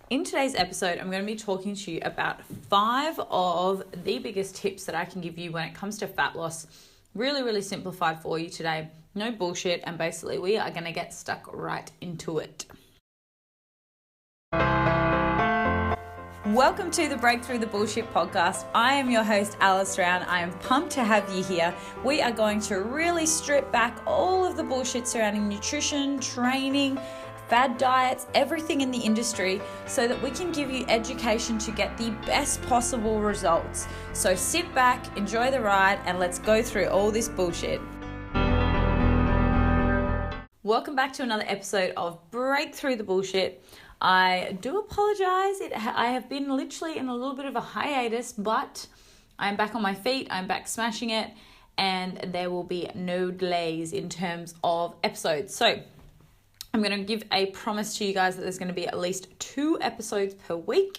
In today's episode, I'm going to be talking to you about 5 of the biggest tips that I can give you when it comes to fat loss. Really simplified for you today. No bullshit, and basically we are going to get stuck right into it. Welcome to the Breakthrough the Bullshit podcast. I am your host, Alice Round. I am pumped to have you here. We are going to really strip back all of the bullshit surrounding nutrition, training, fad diets, everything in the industry so that we can give you education to get the best possible results. So sit back, enjoy the ride, and let's go through all this bullshit. Welcome back to another episode of Breakthrough the Bullshit. I do apologize. I have been literally in a little bit of a hiatus, but I'm back on my feet. I'm back smashing it, and there will be no delays in terms of episodes. So I'm going to give a promise to you guys that there's going to be at least 2 episodes per week.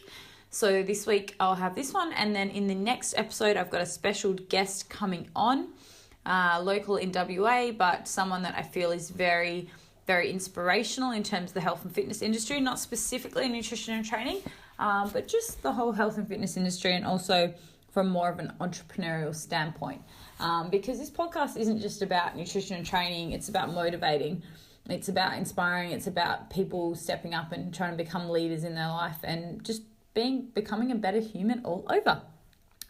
So this week I'll have this one, and then in the next episode I've got a special guest coming on, local in WA, but someone that I feel is very inspirational in terms of the health and fitness industry, not specifically nutrition and training, but just the whole health and fitness industry, and also from more of an entrepreneurial standpoint. Because this podcast isn't just about nutrition and training, it's about motivating. It's about inspiring. It's about people stepping up and trying to become leaders in their life and just becoming a better human all over,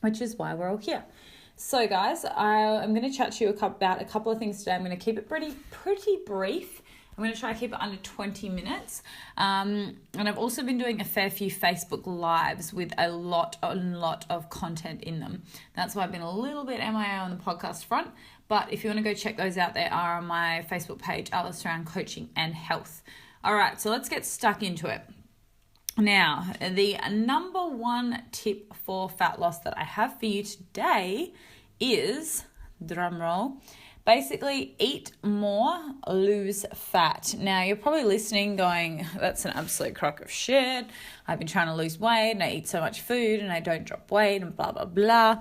which is why we're all here. So guys, I'm going to chat to you about a couple of things today. I'm going to keep it pretty brief. I'm going to try to keep it under 20 minutes. And I've also been doing a fair few Facebook Lives with a lot of content in them. That's why I've been a little bit MIA on the podcast front. But if you want to go check those out, they are on my Facebook page, Alice Around Coaching and Health. All right, so let's get stuck into it. Now, the number 1 tip for fat loss that I have for you today is, drumroll, basically eat more, lose fat. Now, you're probably listening going, that's an absolute crock of shit. I've been trying to lose weight and I eat so much food and I don't drop weight and blah, blah, blah.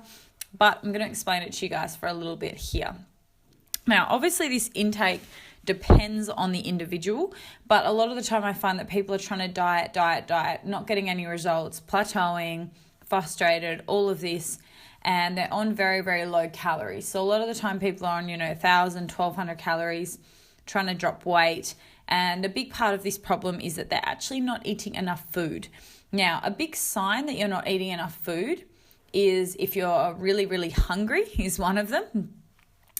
But I'm going to explain it to you guys for a little bit here. Now, obviously this intake depends on the individual, but a lot of the time I find that people are trying to diet, not getting any results, plateauing, frustrated, all of this, and they're on very low calories. So a lot of the time people are on, 1,000, 1,200 calories, trying to drop weight. And a big part of this problem is that they're actually not eating enough food. Now, a big sign that you're not eating enough food is if you're really hungry is one of them.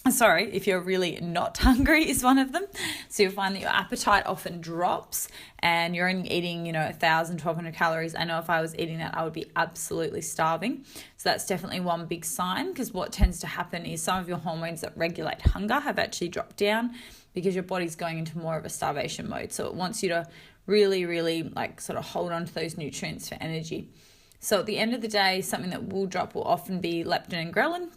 Sorry, if you're really not hungry is one of them. So you'll find that your appetite often drops and you're only eating, 1,000, 1,200 calories. I know if I was eating that, I would be absolutely starving. So that's definitely one big sign, because what tends to happen is some of your hormones that regulate hunger have actually dropped down because your body's going into more of a starvation mode. So it wants you to really sort of hold on to those nutrients for energy. So at the end of the day, something that will drop will often be leptin and ghrelin.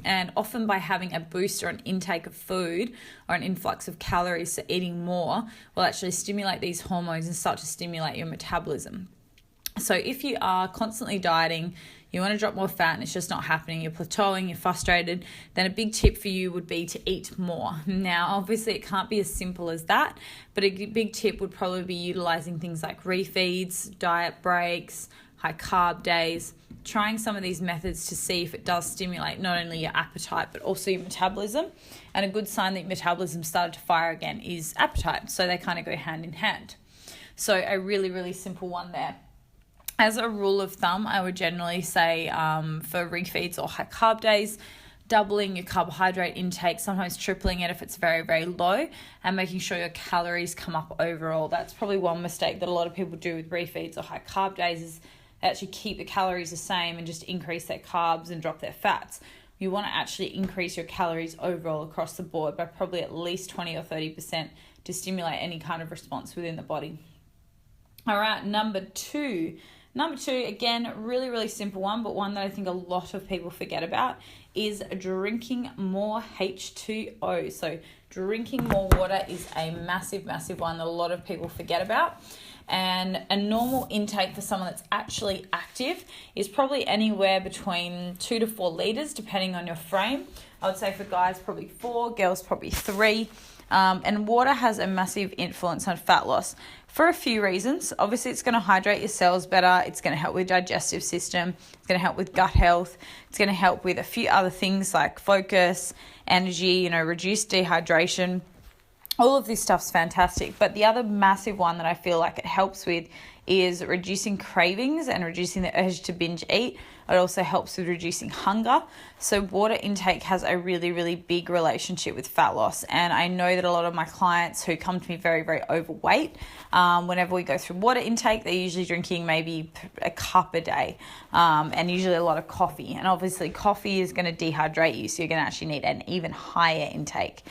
And often by having a boost or an intake of food or an influx of calories, so eating more will actually stimulate these hormones and start to stimulate your metabolism. So if you are constantly dieting, you want to drop more fat and it's just not happening, you're plateauing, you're frustrated, then a big tip for you would be to eat more. Now, obviously it can't be as simple as that, but a big tip would probably be utilizing things like refeeds, diet breaks, high carb days, trying some of these methods to see if it does stimulate not only your appetite but also your metabolism. And a good sign that your metabolism started to fire again is appetite. So they kind of go hand in hand. So a really simple one there. As a rule of thumb, I would generally say for refeeds or high carb days, doubling your carbohydrate intake, sometimes tripling it if it's very low, and making sure your calories come up overall. That's probably one mistake that a lot of people do with refeeds or high carb days, is actually keep the calories the same and just increase their carbs and drop their fats. You want to actually increase your calories overall across the board by probably at least 20 or 30% to stimulate any kind of response within the body. All right, number two, again, really simple one, but one that I think a lot of people forget about is drinking more H2O. So drinking more water is a massive one that a lot of people forget about. And a normal intake for someone that's actually active is probably anywhere between 2 to 4 litres, depending on your frame. I would say for guys, probably 4, girls, probably 3. And water has a massive influence on fat loss. for a few reasons. Obviously, it's going to hydrate your cells better. It's going to help with digestive system. It's going to help with gut health. It's going to help with a few other things like focus, energy, reduce dehydration. All of this stuff's fantastic. But the other massive one that I feel like it helps with is reducing cravings and reducing the urge to binge eat. It also helps with reducing hunger. So water intake has a really, really big relationship with fat loss. And I know that a lot of my clients who come to me very, very overweight, whenever we go through water intake, they're usually drinking maybe a cup a day, and usually a lot of coffee. And obviously coffee is going to dehydrate you, so you're going to actually need an even higher intake.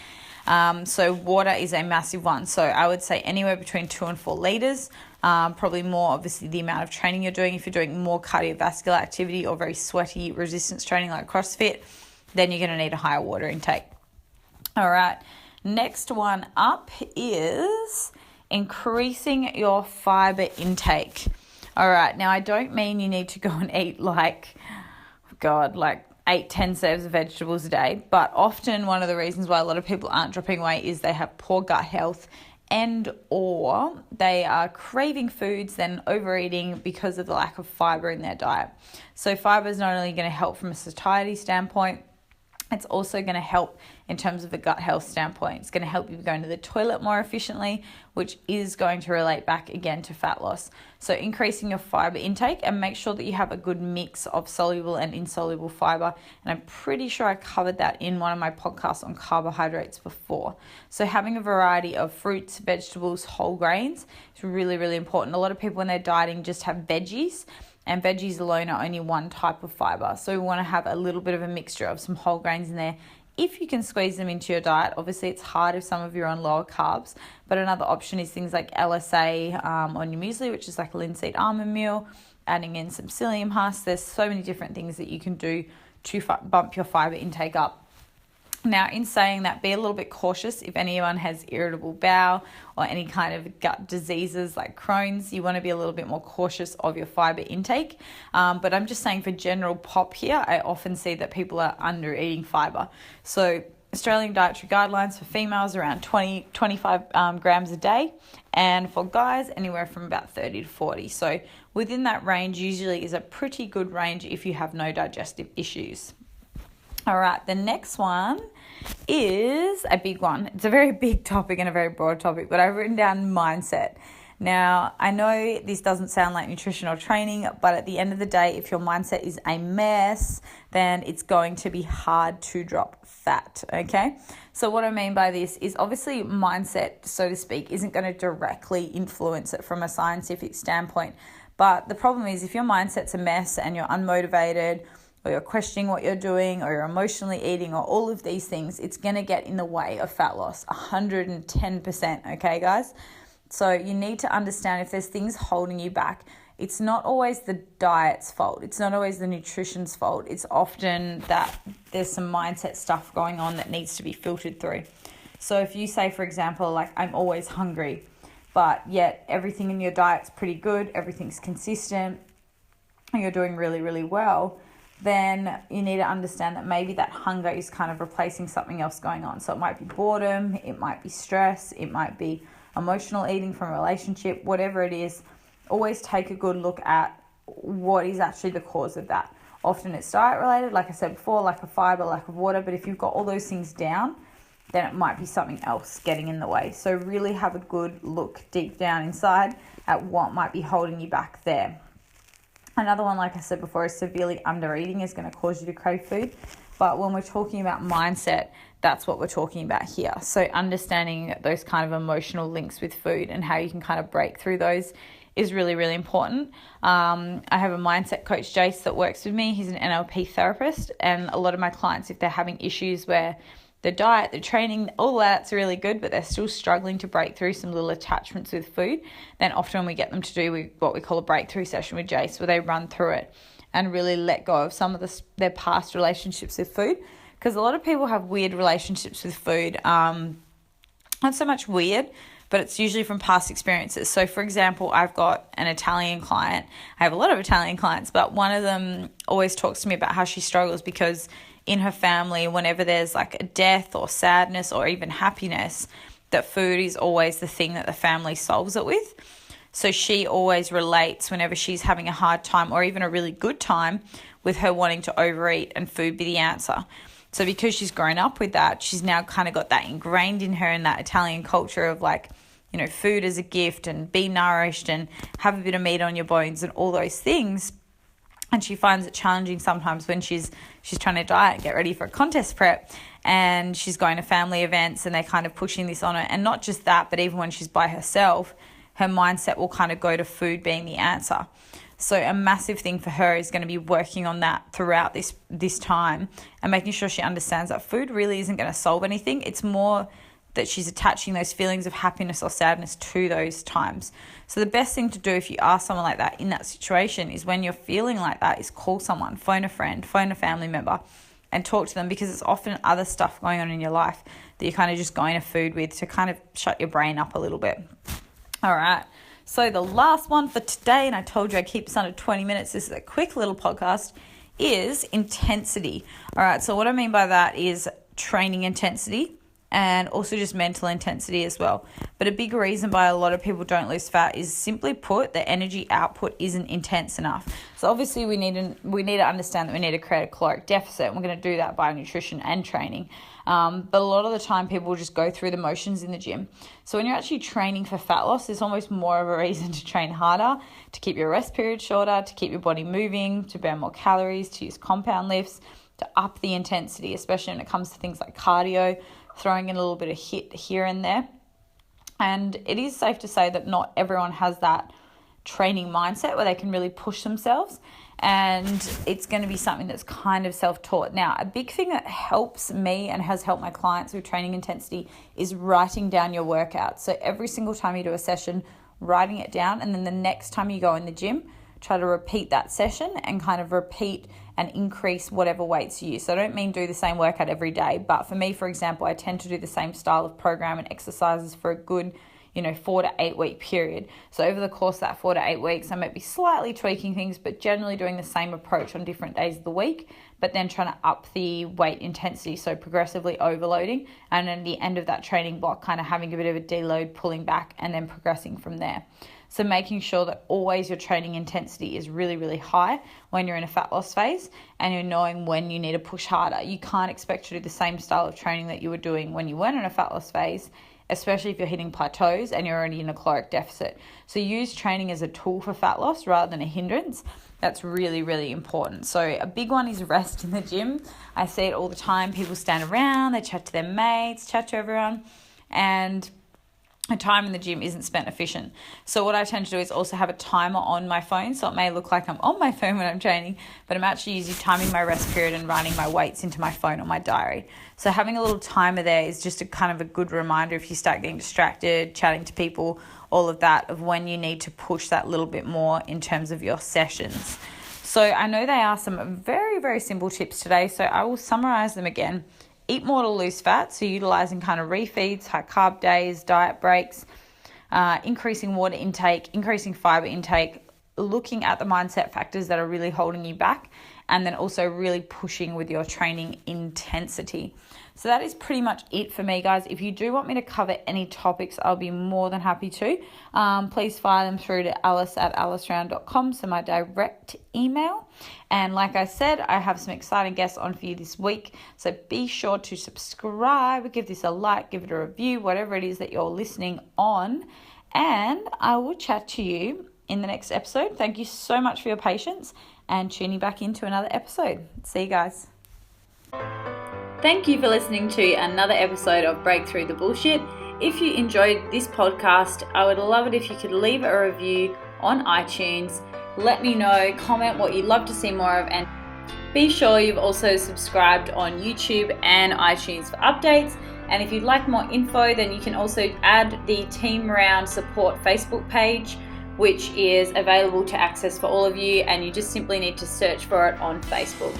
So water is a massive one. So I would say anywhere between 2 and 4 liters. Probably more, obviously, the amount of training you're doing. If you're doing more cardiovascular activity or very sweaty resistance training like CrossFit, then you're going to need a higher water intake. All right, next one up is increasing your fiber intake. All right, now I don't mean you need to go and eat like 8-10 serves of vegetables a day, but often one of the reasons why a lot of people aren't dropping weight is they have poor gut health and or they are craving foods, then overeating because of the lack of fiber in their diet. So fiber is not only going to help from a satiety standpoint, it's also going to help in terms of a gut health standpoint. It's going to help you go into the toilet more efficiently, which is going to relate back again to fat loss. So increasing your fiber intake, and make sure that you have a good mix of soluble and insoluble fiber. And I'm pretty sure I covered that in one of my podcasts on carbohydrates before. So having a variety of fruits, vegetables, whole grains is really, really important. A lot of people when they're dieting just have veggies, and veggies alone are only one type of fiber. So we want to have a little bit of a mixture of some whole grains in there if you can squeeze them into your diet. Obviously, it's hard if some of you are on lower carbs, but another option is things like LSA on your muesli, which is like linseed almond meal, adding in some psyllium husk. There's so many different things that you can do to bump your fiber intake up. Now, in saying that, be a little bit cautious if anyone has irritable bowel or any kind of gut diseases like Crohn's. You want to be a little bit more cautious of your fiber intake. But I'm just saying for general pop here, I often see that people are under eating fiber. So Australian dietary guidelines for females around 25 grams a day, and for guys anywhere from about 30 to 40. So within that range usually is a pretty good range if you have no digestive issues. All right, the next one is a big one. It's a very big topic and a very broad topic, but I've written down mindset. Now, I know this doesn't sound like nutrition or training, but at the end of the day, if your mindset is a mess, then it's going to be hard to drop fat, okay? So what I mean by this is obviously mindset, so to speak, isn't going to directly influence it from a scientific standpoint. But the problem is if your mindset's a mess and you're unmotivated, or you're questioning what you're doing, or you're emotionally eating, or all of these things, it's going to get in the way of fat loss, 110%, okay, guys? So you need to understand if there's things holding you back, it's not always the diet's fault. It's not always the nutrition's fault. It's often that there's some mindset stuff going on that needs to be filtered through. So if you say, for example, like, I'm always hungry, but yet everything in your diet's pretty good, everything's consistent, and you're doing really, really well, then you need to understand that maybe that hunger is kind of replacing something else going on. So it might be boredom, it might be stress, it might be emotional eating from a relationship, whatever it is. Always take a good look at what is actually the cause of that. Often it's diet related, like I said before, lack of fiber, lack of water, but if you've got all those things down, then it might be something else getting in the way. So really have a good look deep down inside at what might be holding you back there. Another one, like I said before, is severely undereating is going to cause you to crave food. But when we're talking about mindset, that's what we're talking about here. So understanding those kind of emotional links with food and how you can kind of break through those is really, really important. I have a mindset coach, Jace, that works with me. He's an NLP therapist. And a lot of my clients, if they're having issues where the diet, the training, all that's really good, but they're still struggling to break through some little attachments with food, then often we get them to do what we call a breakthrough session with Jace, where they run through it and really let go of some of their past relationships with food. Because a lot of people have weird relationships with food. Not so much weird, but it's usually from past experiences. So for example, I've got an Italian client. I have a lot of Italian clients, but one of them always talks to me about how she struggles because in her family, whenever there's like a death or sadness or even happiness, that food is always the thing that the family solves it with. So she always relates whenever she's having a hard time or even a really good time with her wanting to overeat and food be the answer. So because she's grown up with that, she's now kind of got that ingrained in her in that Italian culture of like, you know, food as a gift and be nourished and have a bit of meat on your bones and all those things. And she finds it challenging sometimes when she's trying to diet and get ready for a contest prep, and she's going to family events and they're kind of pushing this on her. And not just that, but even when she's by herself, her mindset will kind of go to food being the answer. So a massive thing for her is going to be working on that throughout this time and making sure she understands that food really isn't going to solve anything. It's more that she's attaching those feelings of happiness or sadness to those times. So the best thing to do if you are someone like that in that situation is when you're feeling like that is call someone, phone a friend, phone a family member and talk to them, because it's often other stuff going on in your life that you're kind of just going to food with to kind of shut your brain up a little bit. All right. So the last one for today, and I told you I keep this under 20 minutes. This is a quick little podcast, is intensity. All right. So what I mean by that is training intensity and also just mental intensity as well. But a big reason why a lot of people don't lose fat is simply put, the energy output isn't intense enough. So obviously we need to understand that we need to create a caloric deficit, and we're going to do that by nutrition and training. But a lot of the time people just go through the motions in the gym. So when you're actually training for fat loss, there's almost more of a reason to train harder, to keep your rest period shorter, to keep your body moving, to burn more calories, to use compound lifts, to up the intensity, especially when it comes to things like cardio, throwing in a little bit of hit here and there. And it is safe to say that not everyone has that training mindset where they can really push themselves, and it's going to be something that's kind of self-taught. Now, a big thing that helps me and has helped my clients with training intensity is writing down your workouts. So every single time you do a session, writing it down, and then the next time you go in the gym, try to repeat that session and kind of repeat and increase whatever weights you use. So I don't mean do the same workout every day, but for me, for example, I tend to do the same style of program and exercises for a good 4 to 8 week period. So over the course of that 4 to 8 weeks, I might be slightly tweaking things, but generally doing the same approach on different days of the week, but then trying to up the weight intensity. So progressively overloading, and at the end of that training block, kind of having a bit of a deload, pulling back, and then progressing from there. So making sure that always your training intensity is really, really high when you're in a fat loss phase, and you're knowing when you need to push harder. You can't expect to do the same style of training that you were doing when you weren't in a fat loss phase, especially if you're hitting plateaus and you're already in a caloric deficit. So use training as a tool for fat loss rather than a hindrance. That's really, really important. So a big one is rest in the gym. I see it all the time. People stand around, they chat to their mates, chat to everyone, and the time in the gym isn't spent efficient. So what I tend to do is also have a timer on my phone. So it may look like I'm on my phone when I'm training, but I'm actually using timing my rest period and writing my weights into my phone or my diary. So having a little timer there is just a kind of a good reminder if you start getting distracted, chatting to people, all of that, of when you need to push that little bit more in terms of your sessions. So I know they are some very, very simple tips today. So I will summarize them again. Eat more to lose fat, so utilizing kind of refeeds, high carb days, diet breaks, increasing water intake, increasing fiber intake, looking at the mindset factors that are really holding you back, and then also really pushing with your training intensity. So that is pretty much it for me, guys. If you do want me to cover any topics, I'll be more than happy to. Please fire them through to alice@aliceround.com, so my direct email. And like I said, I have some exciting guests on for you this week. So be sure to subscribe, give this a like, give it a review, whatever it is that you're listening on. And I will chat to you in the next episode. Thank you so much for your patience and tuning back into another episode. See you guys. Thank you for listening to another episode of Breakthrough the Bullshit. If you enjoyed this podcast, I would love it if you could leave a review on iTunes. Let me know, comment what you'd love to see more of, and be sure you've also subscribed on YouTube and iTunes for updates. And if you'd like more info, then you can also add the Team Round Support Facebook page, which is available to access for all of you, and you just simply need to search for it on Facebook.